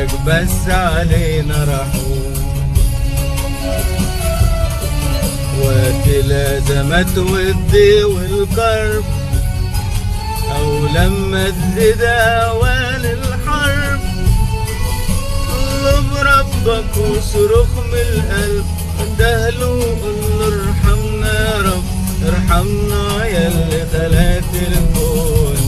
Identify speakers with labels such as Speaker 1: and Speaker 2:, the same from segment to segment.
Speaker 1: غيرك بس علينا رحوم. وقت الأزمات والضيق والكرب، أو لما تزيد أوان الحرب، اطلب ربك وصرخ من القلب، اندهله وقول له ارحمنا يا رب، ارحمنا يا اللي خلقت الكون.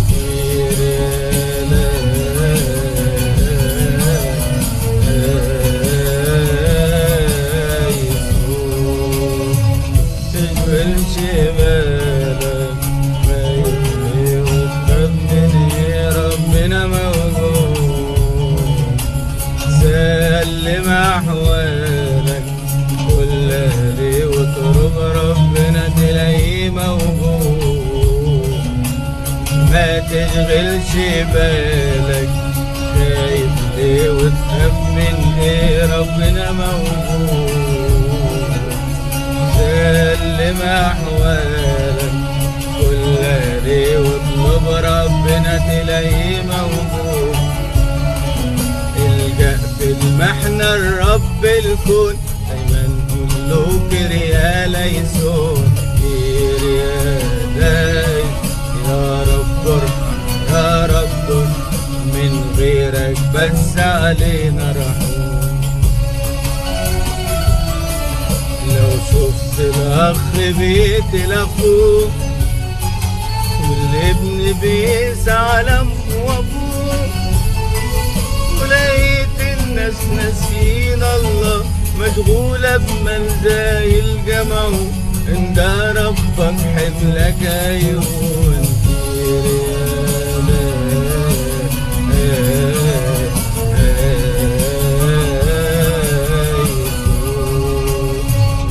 Speaker 1: تشغلش بالك ما يهمني وتخاف من ايه، ربنا موجود. سلم احوالك كلها ليه واطلب ربنا تلاقيه موجود. ما تشغلش بالك خايف ليه وتخاف من ايه، ربنا موجود. سلم احوالك كلها ليه واطلب ربنا تلاقيه موجود. الجأ في المحنة الرب الكون، دايما قول له كريا ليسون. كريا يا رب ارحم يا رب، من غيرك بس علينا رحوم. لو شفت الأخ بيقتل أخوه، والابن بيسعى على أمه وأبوه، ولقيت الناس ناسيين الله، مشغولة بملزاي الجمعه، عند ربك حملك عيون.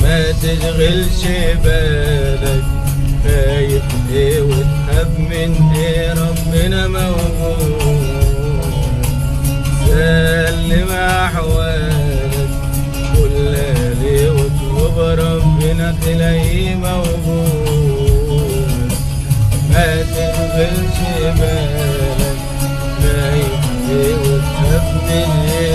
Speaker 1: ما تشغلش بالك خايف ايه وتخاف من ايه، ربنا موجود. سلم احوالك كلها ليه واطلب ربنا تلاقيه موجود. ما تشغلش بالك خايف ايه وتخاف من ايه،